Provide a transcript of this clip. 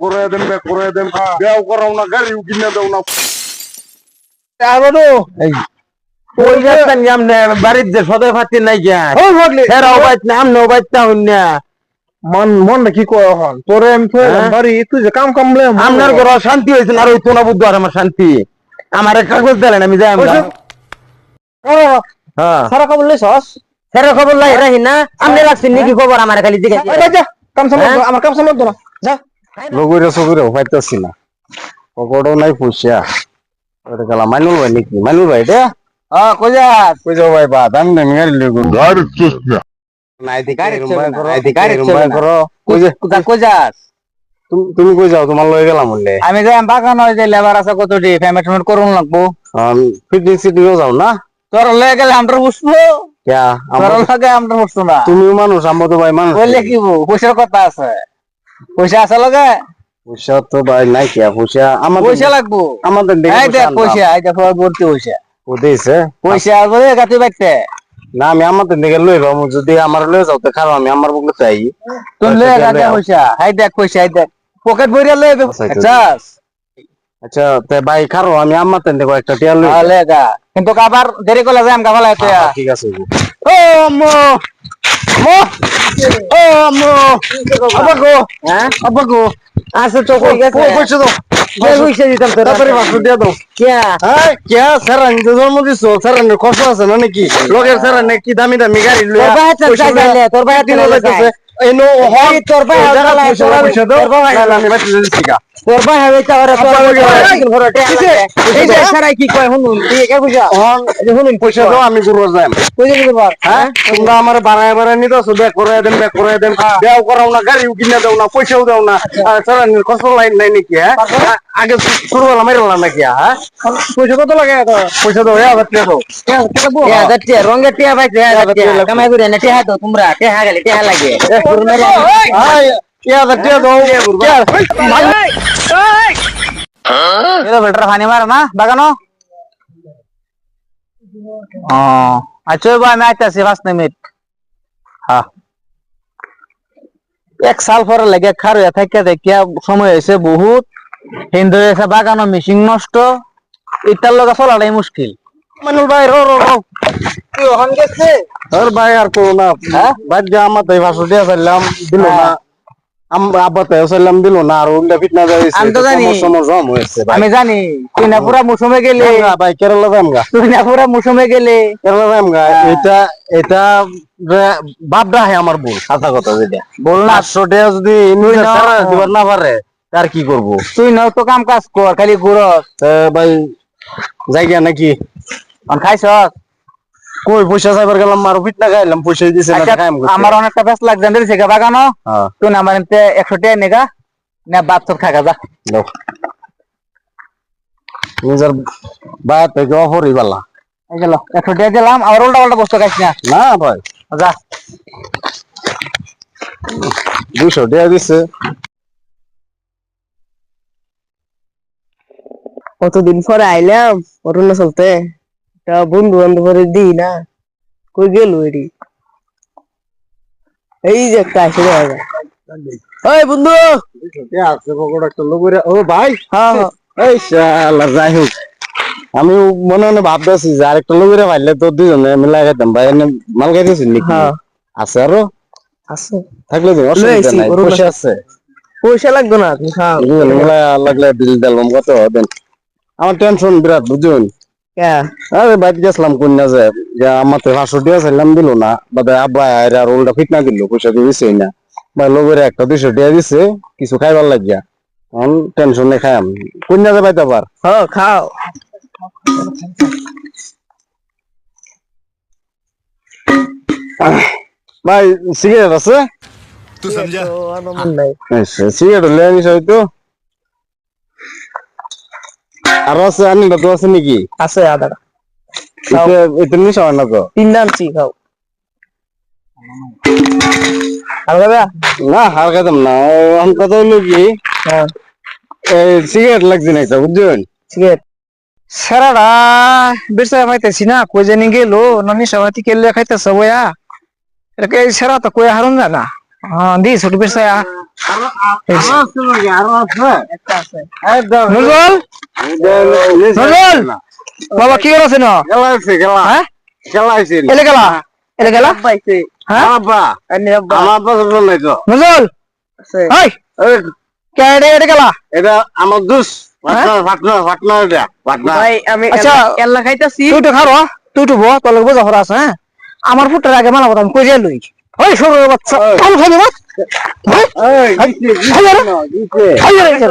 করে দেন ব্যাক করে দেন বেও করাও না গাড়িও কিনে দাও না আবারও এই ওই যাচ্ছেন আমনে বাড়ির যে সদয় ফাতি নাই গিয়া ওই ঘটলে ফেরাও বাইত না আমনে বাইত না হইনা মন কি কয় হন তোরে আমি তো হ্যাঁ? বাড়ি তুই যে কাম কামলে আমনার ঘর শান্তি হইছে আর হইতো না বুদ্ধ আর আমার শান্তি আমার এক কাগজ দিলেন আমি যাই আমরা হ্যাঁ সারা খবর লইছস ফেরা খবর লাই রাহি না আমনে রাখছেন নাকি খবর আমার খালি দিকে যা কাম সামল আমার কাম সামল না যা লগরে সগরে পাইতাছি না পকড়ও নাই পয়সা ওটা গেলা মানুল ভাই নাকি মানুল ভাই রে কই যাস কই যাও ভাই বা দাম নেই গাড়ি লইগো গাড়ি চুষনা নাই দি গাড়ি গাড়ি করো কই যে কই যাস তুমি কই যাও তোমার লই গেলাম বললে আমি যাই বাগান ওই যে লেবার আছে কতটি পেমেন্ট করুন লাগবো ফিটনেস সিটিও যাও না তোর লয়ে গেলে আমরা বুঝবো ক্যা তোর লগে আমরা বুঝবো না তুমিও মানুষ আমরা তো ভাই মানুষ বললে কি পয়সার কথা আছে পয়সা আছে লগে পয়সা তো ভাই নাই ক্যা পয়সা আমার পয়সা লাগবো আমাদের এই দেখ পয়সা এই দেখ ভর্তি পয়সা ও দিছে পয়সা আসবে গাতি বাইতে না আমি আমাদের দিকে লই যাবো যদি আমার লই যাও তো খারাপ আমি আমার বুকে চাই তুই লয়ে গাতি পয়সা এই দেখ পয়সা এই দেখ পকেট ভরিয়া লয়ে যাস আচ্ছা তে ভাই খারো আমি আমাদের দিকে একটা টিয়া লই আলে গা কিন্তু আবার দেরি করলে যাম গাফালা তো ঠিক আছে ও মো মো ও মো আবাগো হ্যাঁ আবাগো আচ্ছা তো কই গেছে পয়সা দাও পয়সা দিতাম তো তাড়াতাড়ি 500 দিয়া দাও কিয়া হ্যাঁ কিয়া স্যারান জন্ম দিছো স্যারান কষ্ট আছে না নাকি লোকের স্যারান কি দামি দামি গাড়ি লইয়া তোর ভাই দিন যাইতেছে এনো হন তোর ভাই পয়সা দাও না আমি বাচ্চা দিচ্ছি কা তোর ভাই হবে তাহলে তোর এই যে সারাই কি কয় হুনুন ঠিক আছে বুঝা হন হুনুন পয়সা দাও আমি ঘুরবো যাই কই যাবি বল হ্যাঁ তোমরা আমার বানায় বানায় নিতেছো ব্যাক করে দেন দেও করাও না গাড়িও কিনে দাও না পয়সাও দাও না স্যারান কষ্ট লাইন নাই নাকি হ্যাঁ আগে শুরুবেলা মাইরলাম নাকি হ্যাঁ পয়সা কত লাগে পয়সা দাও আবার টিয়া দাও রঙের টিয়া ভাই কামাই করে না টিয়া দাও তোমরা টিয়া গেলে টিয়া লাগে টিয়া দাও এটা বেটার পানি মার না বাগানো আচ্ছা ভাই আমি আইতাছি 5 মিনিট হ্যাঁ 1 সাল পরে লাগে খার হয়ে থাকে দেখিয়া সময় হয়েছে বহুত হিন্দু এসে বাগানো মিশিং নষ্ট ইটার লগে চলাটাই মুশকিল মানুল ভাই রো রো রো তুই ওখান গেছে আর ভাই আর করো না হ্যাঁ ভাই যা আমার তাই 500 দিয়া চাইলাম দিল না আব্বা তাই চাইলাম দিল না আর উল্টা ফিটনা যাইছে আমি তো জানি। জম হয়েছে ভাই আমি জানি তুই না পুরা মৌসুমে গেলে ভাই কেরালা যামগা তুই না পুরা মৌসুমে গেলে কেরালা যামগা এটা এটা বাপ রাহে আমার ভুল কথা কথা যেটা বল না 500 টাকা যদি ইনভেস্ট না। ছাড়া দিবার না পারে তার কি করব তুই নাও তো কাম কাজ কর খালি ঘুরস ভাই জায়গা নাকি খাইছ কই পয়সা চাইবার গেলাম মারো ফিটনা খাইলাম পয়সা দিছে না খাইম আমার অনেকটা ব্যস্ত লাগছে দিছে গা বাগানো হ্যাঁ তুই না আমার 100 টাকা নেগা না বাপ তোর খাগা যা দাও নিজের বাপ থেকে অফরই বালা এই গেল 100 টাকা দিলাম আর উল্টা উল্টা বস্তু খাইছ না না ভাই যা 200 টাকা দিছে কতদিন পরে আইলাম অরুণাচলতে তা বন্ধু বান্ধবের দিই না কই গেল এটি এই যে একটা আসে দেখা যায় ওই বন্ধু আছে পকড়া একটা লগরে ও ভাই হ্যাঁ এই শালা যাই হোক আমি মনে মনে ভাবতেছি যে আরেকটা লগরে পাইলে তো দুজনে মিলাই খাইতাম ভাই এনে মাল খাইতেছিস নাকি হ্যাঁ আছে আরো আছে থাকলে তো অসুবিধা নাই পয়সা আছে পয়সা লাগবে না তুমি খাও দুজনে মিলাই লাগলে বিল দিলাম কত দেন আমার টেনশন বিরাট বুঝুন আরে বাইক গেছিলাম কন্যা যে আমার তো 500 টাকা চাইলাম দিল না বাদে আব্বা আর উল্টা ফিটনা দিল পয়সা দিছেই না ভাই লগরে একটা 200 টাকা দিছে কিছু খাইবার লাগিয়া এখন টেনশন নেই খাইম কন্যা যে পাইতে পার হ্যাঁ খাও ভাই সিগারেট আছে तू समझा নাই সিগারেট লে আনিস হয়তো আর আছে আনি তো আছে নাকি আছে আদা এটা নিস না তো 3 আনছি খাও আলগা না হার খাইতাম না এখন কথা হইলো কি হ্যাঁ এই সিগারেট লাগছে না একটা বুঝছেন সিগারেট সারাটা বেরসা পাইতেছি না কই জানি গেল ননি সবাতি কেলে খাইতেছ বয়া এটা কে সারা তো কই হারুন না হ্যাঁ দি ছোট বেরসা একটা আছে নজল নজল বাবা কি করছ না হ্যাঁ এলে গেলা পাইছে হ্যাঁ আনি আব্বা নজল আছে হাই কেডে এডে গেলা এটা আমার দুস ফাটনা এটা ফাটনা ভাই আমি আচ্ছা। এল্লা খাইতাছি তুই তো খারো তুই তো বো তোর বোঝা হরা আছে হ্যাঁ আমার ফুটের আগে মালা কথা আমি কই লই ওই সরু বাচ্চা কাল খাবি না এই হাই রে দিছে হাই রে দিছে